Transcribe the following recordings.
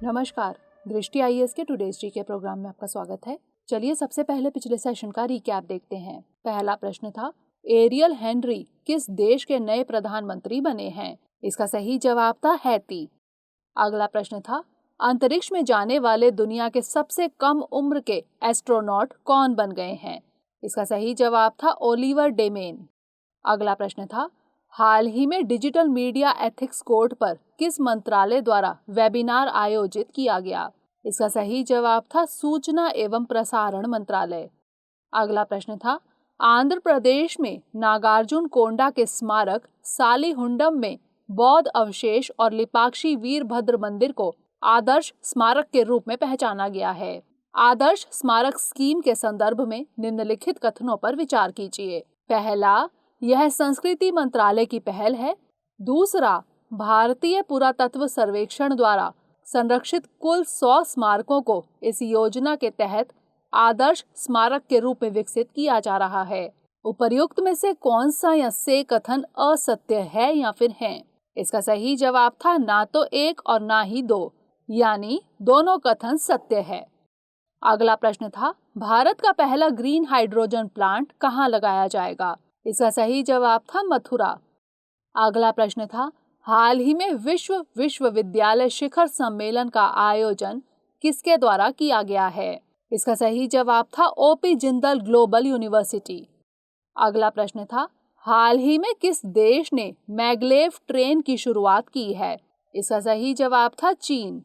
नमस्कार, दृष्टि आईएएस के टुडेज जीके प्रोग्राम में आपका स्वागत है। चलिए सबसे पहले पिछले सेशन का रिकैप देखते हैं। पहला प्रश्न था, एरियल हेनरी किस देश के नए प्रधानमंत्री बने हैं? इसका सही जवाब था हैती। अगला प्रश्न था, अंतरिक्ष में जाने वाले दुनिया के सबसे कम उम्र के एस्ट्रोनॉट कौन बन गए हैं? इसका सही जवाब था ओलिवर डेमेन। अगला प्रश्न था, हाल ही में डिजिटल मीडिया एथिक्स कोड पर किस मंत्रालय द्वारा वेबिनार आयोजित किया गया? इसका सही जवाब था सूचना एवं प्रसारण मंत्रालय। अगला प्रश्न था, आंध्र प्रदेश में नागार्जुन कोंडा के स्मारक सालीहुंडम में बौद्ध अवशेष और लिपाक्षी वीरभद्र मंदिर को आदर्श स्मारक के रूप में पहचाना गया है। आदर्श स्मारक स्कीम के संदर्भ में निम्नलिखित कथनों पर विचार कीजिए। पहला, यह संस्कृति मंत्रालय की पहल है। दूसरा, भारतीय पुरातत्व सर्वेक्षण द्वारा संरक्षित कुल 100 स्मारकों को इस योजना के तहत आदर्श स्मारक के रूप में विकसित किया जा रहा है। उपर्युक्त में से कौन सा या से कथन असत्य है या फिर है? इसका सही जवाब था ना तो एक और ना ही दो, यानी दोनों कथन सत्य है। अगला प्रश्न था, भारत का पहला ग्रीन हाइड्रोजन प्लांट कहाँ लगाया जाएगा? इसका सही जवाब था मथुरा। अगला प्रश्न था, हाल ही में विश्व विश्वविद्यालय शिखर सम्मेलन का आयोजन किसके द्वारा किया गया है? इसका सही जवाब था ओपी जिंदल ग्लोबल यूनिवर्सिटी। अगला प्रश्न था, हाल ही में किस देश ने मैग्लेव ट्रेन की शुरुआत की है? इसका सही जवाब था चीन।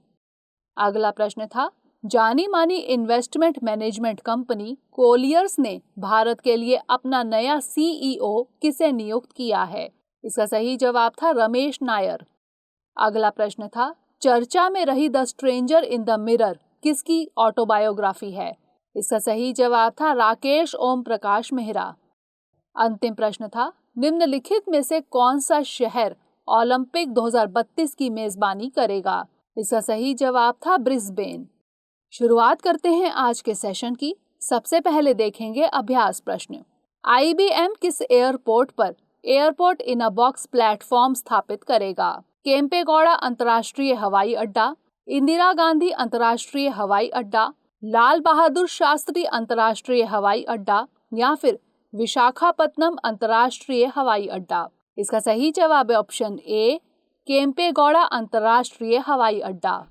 अगला प्रश्न था, जानी मानी इन्वेस्टमेंट मैनेजमेंट कंपनी कोलियर्स ने भारत के लिए अपना नया सीईओ किसे नियुक्त किया है? इसका सही जवाब था रमेश नायर। अगला प्रश्न था, चर्चा में रही the stranger in the mirror किसकी ऑटोबायोग्राफी है? इसका सही जवाब था राकेश ओम प्रकाश मेहरा। अंतिम प्रश्न था, निम्नलिखित में से कौन सा शहर ओलंपिक 2032 की मेजबानी करेगा? इसका सही जवाब था ब्रिस्बेन। शुरुआत करते हैं आज के सेशन की। सबसे पहले देखेंगे अभ्यास प्रश्न। आईबीएम किस एयरपोर्ट पर एयरपोर्ट इन अ बॉक्स प्लेटफॉर्म स्थापित करेगा? केम्पेगौड़ा अंतर्राष्ट्रीय हवाई अड्डा, इंदिरा गांधी अंतर्राष्ट्रीय हवाई अड्डा, लाल बहादुर शास्त्री अंतर्राष्ट्रीय हवाई अड्डा या फिर विशाखापत्तनम अंतर्राष्ट्रीय हवाई अड्डा? इसका सही जवाब है ऑप्शन ए, केम्पेगौड़ा अंतर्राष्ट्रीय हवाई अड्डा।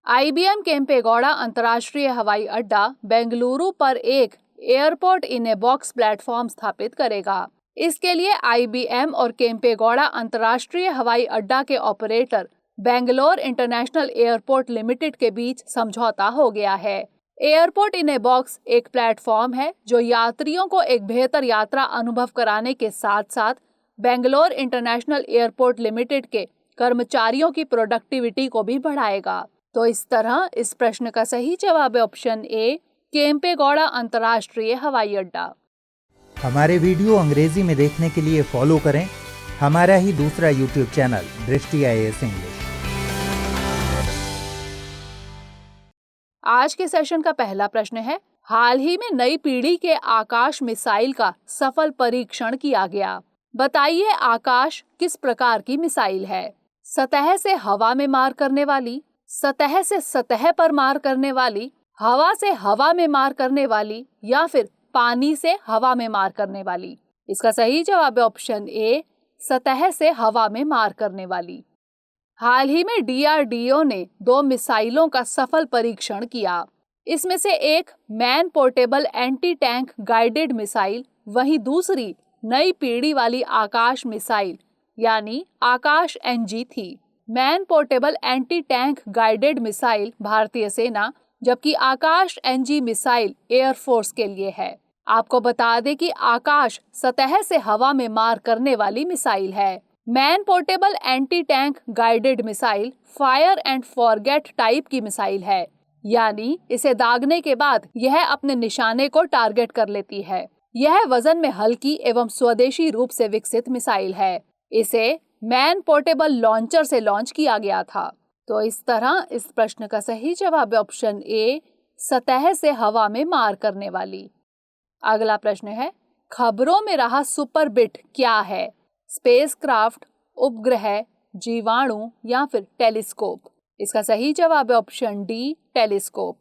आईबीएम केम्पेगौड़ा अंतर्राष्ट्रीय हवाई अड्डा बेंगलुरु पर एक airport in a box platform स्थापित करेगा। इसके लिए आईबीएम और केम्पेगौड़ा अंतर्राष्ट्रीय हवाई अड्डा के operator Bangalore international airport limited के बीच समझौता हो गया है। एयरपोर्ट इन ए बॉक्स एक प्लेटफॉर्म है जो यात्रियों को एक बेहतर यात्रा अनुभव कराने के साथ साथ बेंगलोर इंटरनेशनल एयरपोर्ट लिमिटेड के कर्मचारियों की प्रोडक्टिविटी को भी बढ़ाएगा। तो इस तरह इस प्रश्न का सही जवाब है ऑप्शन ए, केम्पेगौड़ा अंतर्राष्ट्रीय हवाई अड्डा। हमारे वीडियो अंग्रेजी में देखने के लिए फॉलो करें हमारा ही दूसरा यूट्यूब चैनल दृष्टि आईएएस इंग्लिश। आज के सेशन का पहला प्रश्न है, हाल ही में नई पीढ़ी के आकाश मिसाइल का सफल परीक्षण किया गया। बताइए आकाश किस प्रकार की मिसाइल है? सतह से हवा में मार करने वाली, सतह से सतह पर मार करने वाली, हवा से हवा में मार करने वाली या फिर पानी से हवा में मार करने वाली? इसका सही जवाब है ऑप्शन ए, सतह से हवा में मार करने वाली। हाल ही में डीआरडीओ ने 2 मिसाइलों का सफल परीक्षण किया। इसमें से एक man portable anti tank guided missile, वहीं दूसरी नई पीढ़ी वाली आकाश मिसाइल यानी आकाश एनजी थी। Man portable anti tank guided missile भारतीय सेना, जबकि आकाश एनजी मिसाइल एयरफोर्स के लिए है। आपको बता दें कि आकाश सतह से हवा में मार करने वाली मिसाइल है। Man portable anti tank guided missile fire and forget type की मिसाइल है, यानी इसे दागने के बाद यह अपने निशाने को टारगेट कर लेती है। यह वजन में हल्की एवं स्वदेशी रूप से विकसित मिसाइल है। इसे मैन पोर्टेबल लॉन्चर से लॉन्च किया गया था। तो इस तरह इस प्रश्न का सही जवाब है ऑप्शन ए, सतह से हवा में मार करने वाली। अगला प्रश्न है, खबरों में रहा सुपरबिट क्या है? स्पेसक्राफ्ट, उपग्रह, जीवाणु या फिर टेलीस्कोप? इसका सही जवाब है ऑप्शन डी, टेलीस्कोप।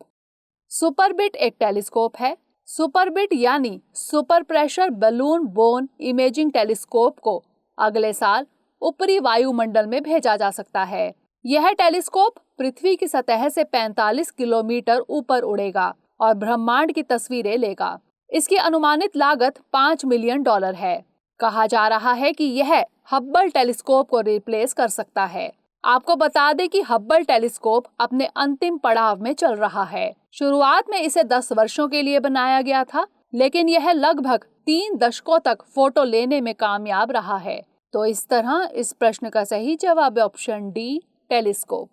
सुपरबिट एक टेलीस्कोप है। सुपरबिट यानी super pressure balloon bone imaging telescope को अगले साल ऊपरी वायुमंडल में भेजा जा सकता है। यह टेलीस्कोप पृथ्वी की सतह से 45 किलोमीटर ऊपर उड़ेगा और ब्रह्मांड की तस्वीरें लेगा। इसकी अनुमानित लागत $5 मिलियन है। कहा जा रहा है कि यह हब्बल टेलीस्कोप को रिप्लेस कर सकता है। आपको बता दें कि हब्बल टेलीस्कोप अपने अंतिम पड़ाव में चल रहा है। शुरुआत में इसे 10 वर्षों के लिए बनाया गया था, लेकिन यह लगभग 3 दशकों तक फोटो लेने में कामयाब रहा है। तो इस तरह इस प्रश्न का सही जवाब है ऑप्शन डी, टेलीस्कोप।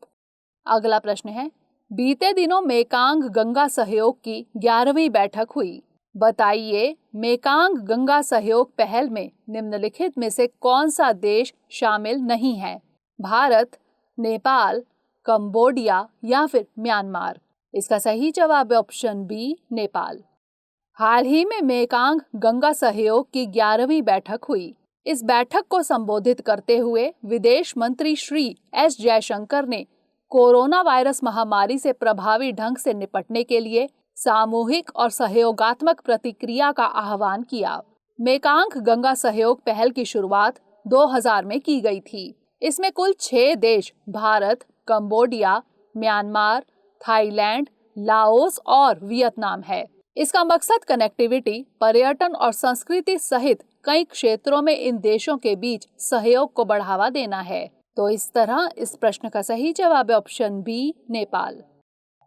अगला प्रश्न है, बीते दिनों मेकांग गंगा सहयोग की 11वीं बैठक हुई। बताइए, मेकांग गंगा सहयोग पहल में निम्नलिखित में से कौन सा देश शामिल नहीं है? भारत, नेपाल, कंबोडिया या फिर म्यांमार? इसका सही जवाब है ऑप्शन बी, नेपाल। हाल ही में मेकांग गंगा सहयोग की 11वीं बैठक हुई। इस बैठक को संबोधित करते हुए विदेश मंत्री श्री एस जयशंकर ने कोरोना वायरस महामारी से प्रभावी ढंग से निपटने के लिए सामूहिक और सहयोगात्मक प्रतिक्रिया का आह्वान किया। मेकांग गंगा सहयोग पहल की शुरुआत 2000 में की गई थी। इसमें कुल 6 देश Bharat, Cambodia, Myanmar, Thailand, Laos और वियतनाम है। इसका मकसद कनेक्टिविटी, पर्यटन और संस्कृति सहित कई क्षेत्रों में इन देशों के बीच सहयोग को बढ़ावा देना है। तो इस तरह इस प्रश्न का सही जवाब है ऑप्शन बी, नेपाल।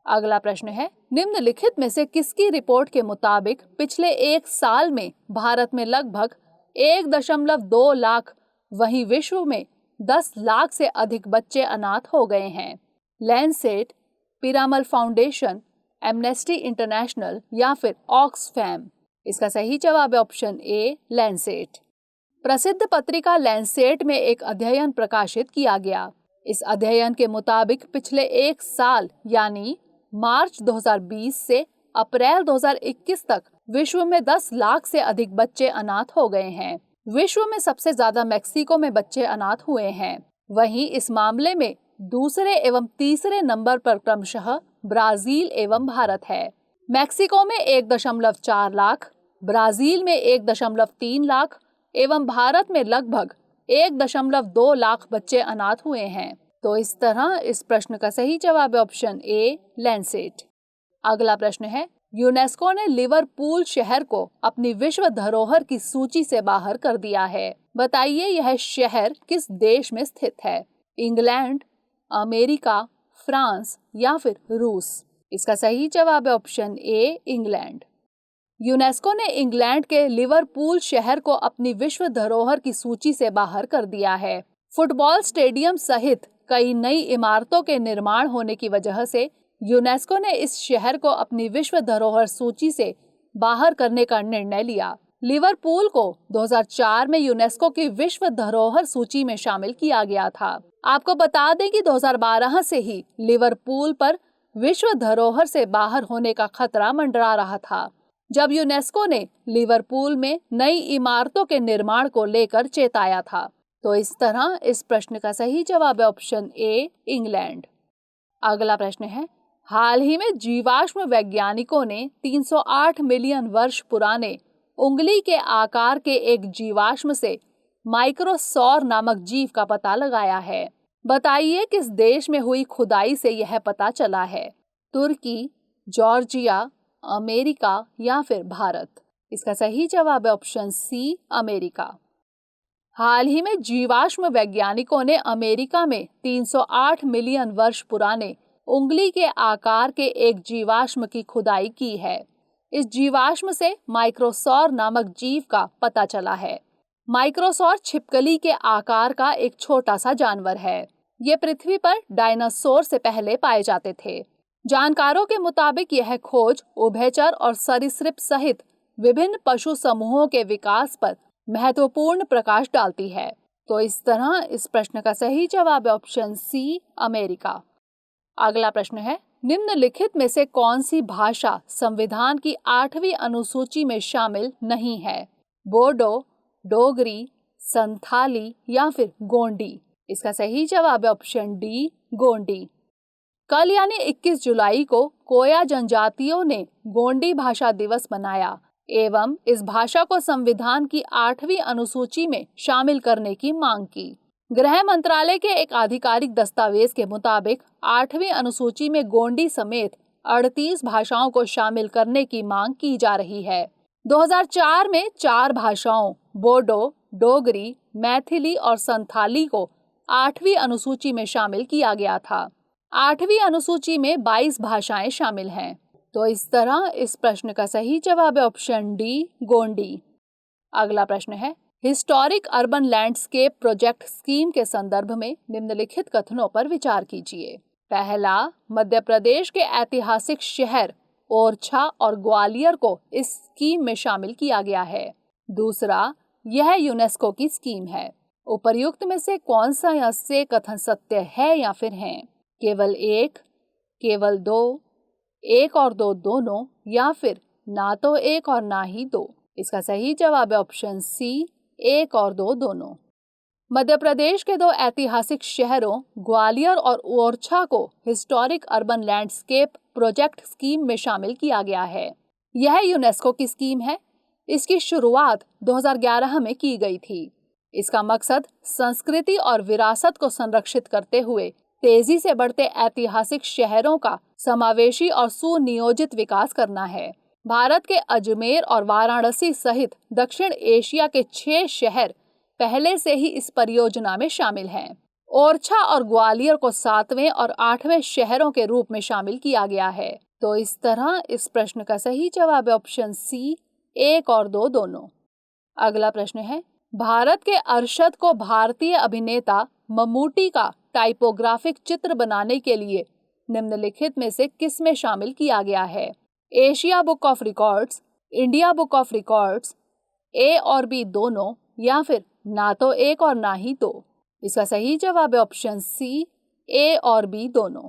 अगला प्रश्न है, निम्नलिखित में से किसकी रिपोर्ट के मुताबिक पिछले 1 साल में भारत में लगभग 1.2 लाख वहीं विश्व में 10 लाख से अधिक बच्चे अनाथ हो गए हैं? Lancet, Piramal foundation, amnesty international या फिर ऑक्सफैम? इसका सही जवाब है ऑप्शन ए, लैंसेट। प्रसिद्ध पत्रिका लैंसेट में एक अध्ययन प्रकाशित किया गया। इस अध्ययन के मुताबिक पिछले 1 साल यानी मार्च 2020 से अप्रैल 2021 तक विश्व में 10 लाख से अधिक बच्चे अनाथ हो गए हैं। विश्व में सबसे ज्यादा मेक्सिको में बच्चे अनाथ हुए हैं। वहीं इस मामले में दूसरे एवं तीसरे नंबर पर क्रमशः ब्राजील एवं भारत है। मेक्सिको में 1.4 लाख, ब्राजील में 1.3 लाख एवं भारत में लगभग 1.2 लाख बच्चे अनाथ हुए हैं। तो इस तरह इस प्रश्न का सही जवाब है ऑप्शन ए, लैंसेट। अगला प्रश्न है, यूनेस्को ने लिवरपूल शहर को अपनी विश्व धरोहर की सूची से बाहर कर दिया है। बताइए यह शहर किस देश में स्थित है? इंग्लैंड, अमेरिका, फ्रांस या फिर रूस? इसका सही जवाब है ऑप्शन ए, इंग्लैंड। यूनेस्को ने इंग्लैंड के लिवरपूल शहर को अपनी विश्व धरोहर की सूची से बाहर कर दिया है। फुटबॉल स्टेडियम सहित कई नई इमारतों के निर्माण होने की वजह से यूनेस्को ने इस शहर को अपनी विश्व धरोहर सूची से बाहर करने का निर्णय लिया। लिवरपूल को 2004 में यूनेस्को की विश्व धरोहर सूची में शामिल किया गया था। आपको बता दें कि 2012 से ही लिवरपूल पर विश्व धरोहर से बाहर होने का खतरा मंडरा रहा था, जब यूनेस्को ने लिवरपूल में नई इमारतों के निर्माण को लेकर चेताया था। तो इस तरह इस प्रश्न का सही जवाब है ऑप्शन ए, इंग्लैंड। अगला प्रश्न है, हाल ही में जीवाश्म वैज्ञानिकों ने 308 मिलियन वर्ष पुराने उंगली के आकार के एक जीवाश्म से माइक्रोसौर नामक जीव का पता लगाया है। बताइए किस देश में हुई खुदाई से यह पता चला है? तुर्की, जॉर्जिया, अमेरिका या फिर भारत? इसका सही जवाब है ऑप्शन सी, अमेरिका। हाल ही में जीवाश्म वैज्ञानिकों ने अमेरिका में 308 मिलियन वर्ष पुराने उंगली के आकार के एक जीवाश्म की खुदाई की है। इस जीवाश्म से माइक्रोसौर नामक जीव का पता चला है। माइक्रोसौर छिपकली के आकार का एक छोटा सा जानवर है। ये पृथ्वी पर डायनासोर से पहले पाए जाते थे। जानकारों के मुताबिक यह खोज उभयचर और सरीसृप सहित विभिन्न पशु समूहों के विकास पर महत्वपूर्ण प्रकाश डालती है। तो इस तरह इस प्रश्न का सही जवाब है ऑप्शन सी, अमेरिका। अगला प्रश्न है, निम्नलिखित में से कौन सी भाषा संविधान की 8वीं अनुसूची में शामिल नहीं है? बोडो, डोगरी, संथाली या फिर गोंडी? इसका सही जवाब है ऑप्शन डी, गोंडी। कल यानी 21 जुलाई को कोया जनजातियों ने गोंडी भाषा दिवस मनाया एवं इस भाषा को संविधान की 8वीं अनुसूची में शामिल करने की मांग की। गृह मंत्रालय के एक आधिकारिक दस्तावेज के मुताबिक 8वीं अनुसूची में गोंडी समेत 38 भाषाओं को शामिल करने की मांग की जा रही है। 2004 में 4 भाषाओं बोडो, डोगरी, मैथिली और संथाली को 8वीं अनुसूची में शामिल किया गया था। 8वीं अनुसूची में 22 भाषाएं शामिल हैं। तो इस तरह इस प्रश्न का सही जवाब है ऑप्शन डी, गोंडी। अगला प्रश्न है, historic urban landscape project scheme के संदर्भ में निम्नलिखित कथनों पर विचार कीजिए। पहला, मध्य प्रदेश के ऐतिहासिक शहर ओरछा और ग्वालियर को इस स्कीम में शामिल किया गया है। दूसरा, यह यूनेस्को की स्कीम है। उपर्युक्त में से कौन सा या से कथन सत्य है या फिर है? केवल एक, केवल दो, एक और दो दोनों, या फिर ना तो एक और ना ही दो। इसका सही जवाब है ऑप्शन सी, एक और दो दोनों। मध्य प्रदेश के 2 ऐतिहासिक शहरों ग्वालियर और ओरछा को historic urban landscape project scheme में शामिल किया गया है। यह यूनेस्को की स्कीम है। इसकी शुरुआत 2011 में की गई थी। इसका मकसद संस्कृति और विरासत को संरक्षित करते हुए तेजी से बढ़ते ऐतिहासिक शहरों का समावेशी और सुनियोजित विकास करना है। भारत के अजमेर और वाराणसी सहित दक्षिण एशिया के 6 शहर पहले से ही इस परियोजना में शामिल हैं। ओरछा और ग्वालियर को 7वें और 8वें शहरों के रूप में शामिल किया गया है। तो इस तरह इस प्रश्न का सही जवाब है ऑप्शन सी, एक और दो दोनों। अगला प्रश्न है, भारत के अरशद को भारतीय अभिनेता ममूटी का टाइपोग्राफिक चित्र बनाने के लिए निम्नलिखित में से किस में शामिल किया गया है? Asia book of records, India book of records, A और बी दोनों, या फिर ना तो एक और ना ही दो। इसका सही जवाब है ऑप्शन सी, ए और बी दोनों।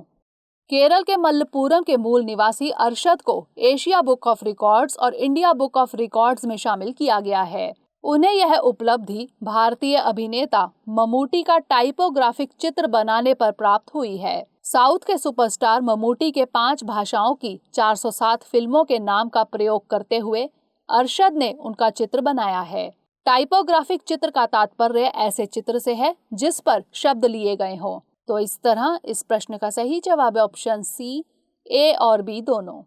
केरल के मल्लपुरम के मूल निवासी अरशद को एशिया बुक ऑफ रिकॉर्ड्स और इंडिया बुक ऑफ रिकॉर्ड्स में शामिल किया गया है। उन्हें यह उपलब्धि भारतीय अभिनेता ममूटी का टाइपोग्राफिक चित्र बनाने पर प्राप्त हुई है। साउथ के सुपरस्टार ममूटी के 5 भाषाओं की 407 फिल्मों के नाम का प्रयोग करते हुए अरशद ने उनका चित्र बनाया है। टाइपोग्राफिक चित्र का तात्पर्य ऐसे चित्र से है जिस पर शब्द लिए गए हों। तो इस तरह इस प्रश्न का सही जवाब है ऑप्शन सी, ए और बी दोनों।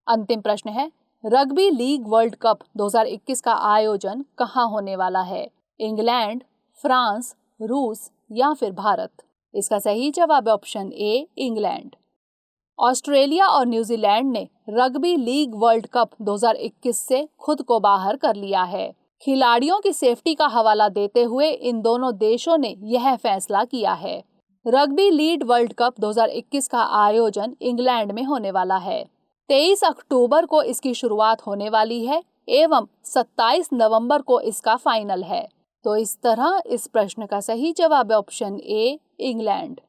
अंतिम प्रश्न है, रग्बी लीग वर्ल्ड कप 2021 का आयोजन कहाँ होने वाला है? इंग्लैंड, फ्रांस, रूस या फिर भारत? इसका सही जवाब है ऑप्शन ए, इंग्लैंड। ऑस्ट्रेलिया और न्यूजीलैंड ने रग्बी लीग वर्ल्ड कप 2021 से खुद को बाहर कर लिया है। खिलाड़ियों की सेफ्टी का हवाला देते हुए इन दोनों देशों ने यह फैसला किया है। रग्बी लीग वर्ल्ड कप 2021 का आयोजन इंग्लैंड में होने वाला है। 23 अक्टूबर को इसकी शुरुआत होने वाली है एवं 27 नवंबर को इसका फाइनल है। तो इस तरह इस प्रश्न का सही जवाब है ऑप्शन ए, इंग्लैंड।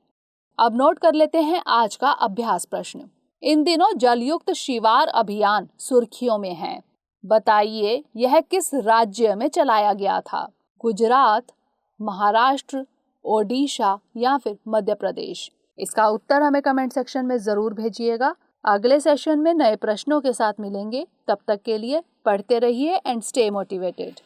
अब नोट कर लेते हैं आज का अभ्यास प्रश्न। इन दिनों जलयुक्त शिवार अभियान सुर्खियों में है। बताइए यह किस राज्य में चलाया गया था? गुजरात, महाराष्ट्र, ओडिशा या फिर मध्य प्रदेश? इसका उत्तर हमें कमेंट सेक्शन में जरूर भेजिएगा। अगले सेशन में नए प्रश्नों के साथ मिलेंगे। तब तक के लिए पढ़ते रहिए एंड स्टे मोटिवेटेड।